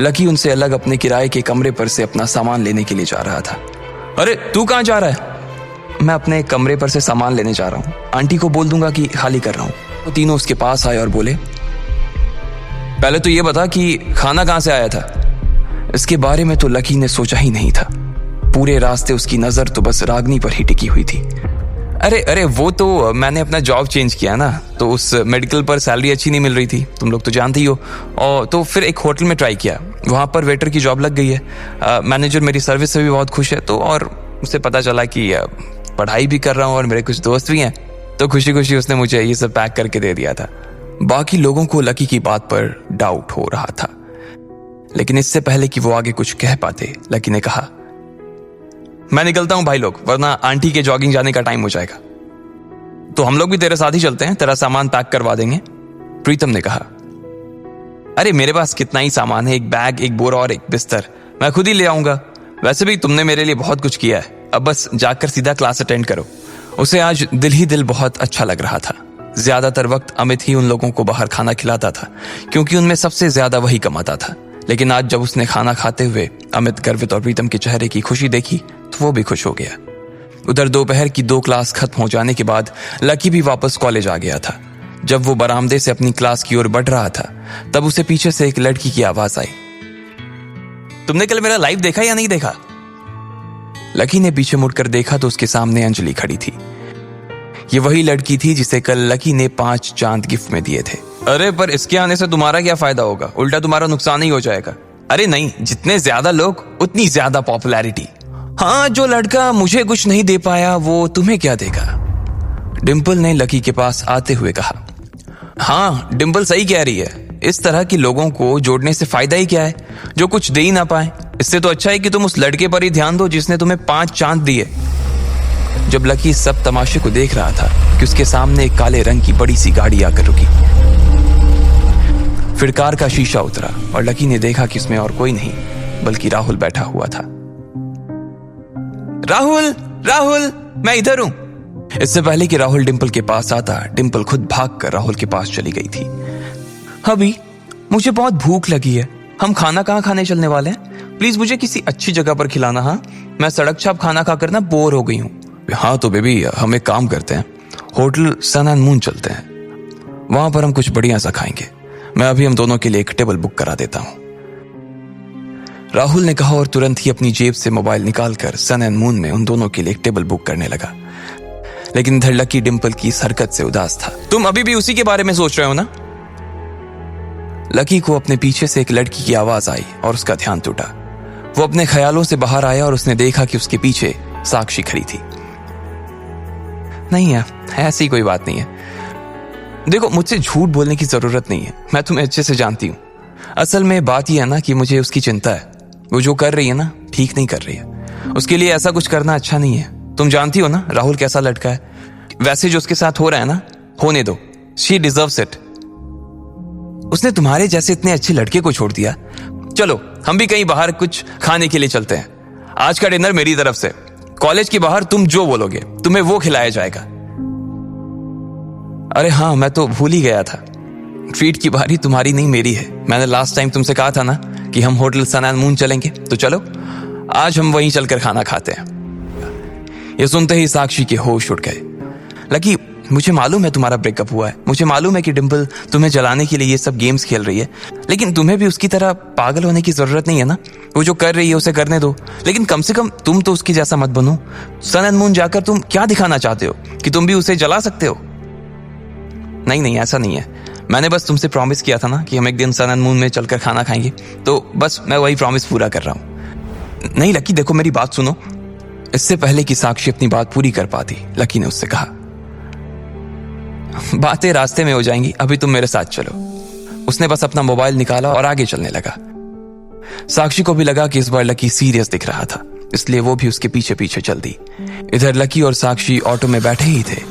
Lucky उनसे अलग अपने किराए के कमरे पर से अपना सामान लेने के लिए जा रहा था। अरे तू कहाँ जा रहा है? मैं अपने कमरे पर से सामान लेने जा रहा हूँ, आंटी को बोल दूंगा कि खाली कर रहा हूँ। वो तीनों उसके पास आए और बोले, पहले तो ये बता कि खाना कहाँ से आया था। इसके बारे में तो लकी ने सोचा ही नहीं था। पूरे रास्ते उसकी नजर तो बस रागनी पर ही टिकी हुई थी। अरे वो तो मैंने अपना जॉब चेंज किया ना, तो उस मेडिकल पर सैलरी अच्छी नहीं मिल रही थी, तुम लोग तो जानते ही हो। और तो फिर एक होटल में ट्राई किया, वहाँ पर वेटर की जॉब लग गई है। मैनेजर मेरी सर्विस से भी बहुत खुश है, तो और उसे पता चला कि पढ़ाई भी कर रहा हूँ और मेरे कुछ दोस्त भी हैं, तो खुशी खुशी उसने मुझे ये सब पैक करके दे दिया था। बाकी लोगों को लकी की बात पर डाउट हो रहा था, लेकिन इससे पहले कि वो आगे कुछ कह पाते, लकी ने कहा, मैं निकलता हूं भाई लोग, वरना आंटी के जॉगिंग जाने का टाइम हो जाएगा। तो हम लोग भी तेरे साथ ही चलते हैं, तेरा सामान पैक करवा देंगे, प्रीतम ने कहा। अरे मेरे पास कितना ही सामान है, एक बैग, एक बोरा और एक बिस्तर, मैं खुद ही ले आऊंगा। वैसे भी तुमने मेरे लिए बहुत कुछ किया है, अब बस जाकर सीधा क्लास अटेंड करो। उसे आज दिल ही दिल बहुत अच्छा लग रहा था। ज्यादातर वक्त अमित ही उन लोगों को बाहर खाना खिलाता था, क्योंकि उनमें सबसे ज्यादा वही कमाता था। लेकिन आज जब उसने खाना खाते हुए अमित, गर्वित और प्रीतम के चेहरे की खुशी देखी, तो वो भी खुश हो गया। उधर दोपहर की 2 क्लास खत्म हो जाने के बाद लकी भी वापस कॉलेज आ गया था। जब वो बरामदे से अपनी क्लास की ओर बढ़ रहा था, तब उसे पीछे से एक लड़की की आवाज आई, तुमने कल मेरा लाइव देखा या नहीं देखा? लकी ने पीछे मुड़कर देखा तो उसके सामने अंजलि खड़ी थी। ये वही लड़की थी जिसे कल लकी ने 5 चांद गिफ्ट में दिए थे। अरे पर इसके आने से तुम्हारा क्या फायदा होगा, उल्टा तुम्हारा नुकसान ही हो जाएगा। अरे नहीं, जितने ज्यादा लोग उतनी ज्यादा पॉपुलैरिटी। हाँ, जो लड़का मुझे कुछ नहीं दे पाया वो तुम्हें क्या देगा? डिंपल ने लकी के पास आते हुए कहा। हाँ, डिंपल सही कह रही है, इस तरह के लोगों को जोड़ने से फायदा ही क्या है, जो कुछ दे ही ना पाए। इससे तो अच्छा है कि तुम उस लड़के पर ही ध्यान दो जिसने तुम्हें 5 चांद दिए। जब लकी सब तमाशे को देख रहा था कि उसके सामने एक काले रंग की बड़ी सी गाड़ी आकर रुकी। फिर कार का शीशा उतरा और लकी ने देखा कि उसमें और कोई नहीं बल्कि राहुल बैठा हुआ था। राहुल, राहुल, मैं इधर हूं। इससे पहले कि राहुल डिंपल के पास आता, डिंपल खुद भागकर राहुल के पास चली गई थी। अभी मुझे बहुत भूख लगी है, हम खाना कहाँ खाने चलने वाले हैं? प्लीज मुझे किसी अच्छी जगह पर खिलाना। हाँ, मैं सड़क छाप खाना खाकर ना बोर हो गई हूँ। हाँ तो बेबी, हम एक काम करते हैं, होटल सन एंड मून चलते हैं, वहां पर हम कुछ बढ़िया सा खाएंगे। मैं अभी हम दोनों के लिए एक टेबल बुक करा देता हूं, राहुल ने कहा और तुरंत ही अपनी जेब से मोबाइल निकालकर सन एंड मून में उन दोनों के लिए एक टेबल बुक करने लगा। लेकिन इधर लकी डिंपल की इस हरकत से उदास था। तुम अभी भी उसी के बारे में सोच रहे हो ना? लकी को अपने पीछे से एक लड़की की आवाज आई और उसका ध्यान टूटा। वो अपने ख्यालों से बाहर आया और उसने देखा कि उसके पीछे साक्षी खड़ी थी। नहीं है, ऐसी कोई बात नहीं है। देखो, मुझसे झूठ बोलने की जरूरत नहीं है, मैं तुम्हें अच्छे से जानती हूँ। असल में बात यह है ना कि मुझे उसकी चिंता है। वो जो कर रही है ना, ठीक नहीं कर रही है। उसके लिए ऐसा कुछ करना अच्छा नहीं है। तुम जानती हो ना राहुल कैसा लड़का है। वैसे जो उसके साथ हो रहा है ना, होने दो, शी डिजर्व्स इट। उसने तुम्हारे जैसे इतने अच्छे लड़के को छोड़ दिया। चलो हम भी कहीं बाहर कुछ खाने के लिए चलते हैं। आज का डिनर मेरी तरफ से, कॉलेज के बाहर तुम जो बोलोगे तुम्हें वो खिलाया जाएगा। अरे हाँ, मैं तो भूल ही गया था, ट्रीट की बारी तुम्हारी नहीं मेरी है। मैंने लास्ट टाइम तुमसे कहा था ना कि हम होटल सन एंड मून चलेंगे, तो चलो आज हम वहीं चलकर खाना खाते हैं। ये सुनते ही साक्षी के होश उड़ गए। लकी, मुझे मालूम है तुम्हारा ब्रेकअप हुआ है, मुझे मालूम है कि डिंपल तुम्हें जलाने के लिए ये सब गेम्स खेल रही है, लेकिन तुम्हें भी उसकी तरह पागल होने की जरूरत नहीं है ना। वो जो कर रही है उसे करने दो, लेकिन कम से कम तुम तो उसकी जैसा मत बनो। सन एंड मून जाकर तुम क्या दिखाना चाहते हो कि तुम भी उसे जला सकते हो? नहीं, ऐसा नहीं है। मैंने बस तुमसे प्रॉमिस किया था ना कि हम एक दिन सन एंड मून में चलकर खाना खाएंगे, तो बस मैं वही प्रॉमिस पूरा कर रहा हूं। नहीं लकी, देखो मेरी बात सुनो। इससे पहले कि साक्षी अपनी बात पूरी कर पाती, लकी ने उससे कहा, बातें रास्ते में हो जाएंगी, अभी तुम मेरे साथ चलो। उसने बस अपना मोबाइल निकाला और आगे चलने लगा। साक्षी को भी लगा कि इस बार लकी सीरियस दिख रहा था, इसलिए वो भी उसके पीछे पीछे चल दी। इधर लकी और साक्षी ऑटो में बैठे ही थे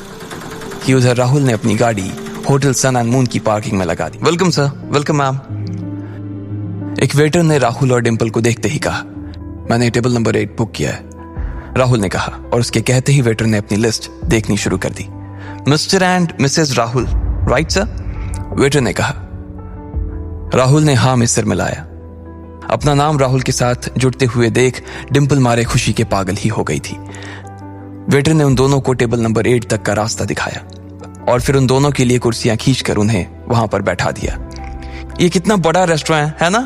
कि उधर राहुल ने अपनी गाड़ी होटल सन एंड मून की पार्किंग में लगा दी। Welcome sir, welcome ma'am. एक वेटर ने राहुल और डिंपल को देखते ही कहा, मैंने टेबल नंबर 8 बुक किया है, राहुल ने कहा, और उसके कहते ही वेटर ने अपनी लिस्ट देखनी शुरू कर दी। Mister and Mrs Rahul, right sir? Waiter ने कहा। राहुल ने हाँ में सिर मिलाया। अपना नाम राहुल के साथ जुड़ते हुए देख डिम्पल मारे खुशी के पागल ही हो गई थी। वेटर ने उन दोनों को टेबल नंबर 8 तक का रास्ता दिखाया और फिर उन दोनों के लिए कुर्सियां खींचकर उन्हें वहां पर बैठा दिया। ये कितना बड़ा रेस्टोरेंट है ना?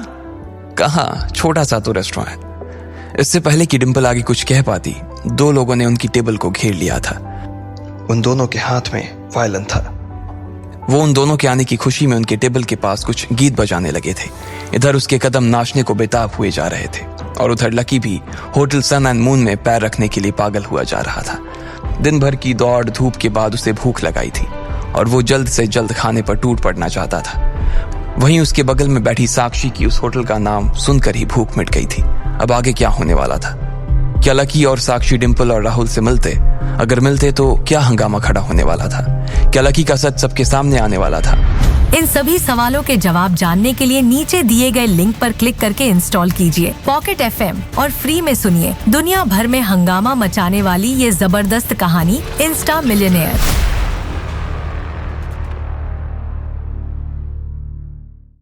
कहाँ, छोटा सा तो रेस्टोरेंट है। इससे पहले कि डिम्पल आगे कुछ कह पाती, 2 लोगों ने उनकी टेबल को घेर लिया था। उन दोनों के हाथ में वायलिन था। वो उन दोनों के आने की खुशी में उनके टेबल के पास कुछ गीत बजाने लगे थे। इधर उसके कदम नाचने को बेताब हुए जा रहे थे और उधर लकी भी होटल सन एंड मून में पैर रखने के लिए पागल हुआ जा रहा था। दिन भर की दौड़ धूप के बाद उसे भूख लगाई थी और वो जल्द से जल्द खाने पर टूट पड़ना चाहता था। वहीं उसके बगल में बैठी साक्षी की उस होटल का नाम सुनकर ही भूख मिट गई थी। अब आगे क्या होने वाला था? क्या लकी और साक्षी डिम्पल और राहुल से मिलते? अगर मिलते तो क्या हंगामा खड़ा होने वाला था? क्या लकी का सच सबके सामने आने वाला था? इन सभी सवालों के जवाब जानने के लिए नीचे दिए गए लिंक पर क्लिक करके इंस्टॉल कीजिए पॉकेट FM और फ्री में सुनिए दुनिया भर में हंगामा मचाने वाली ये जबरदस्त कहानी इंस्टा मिलियनेयर।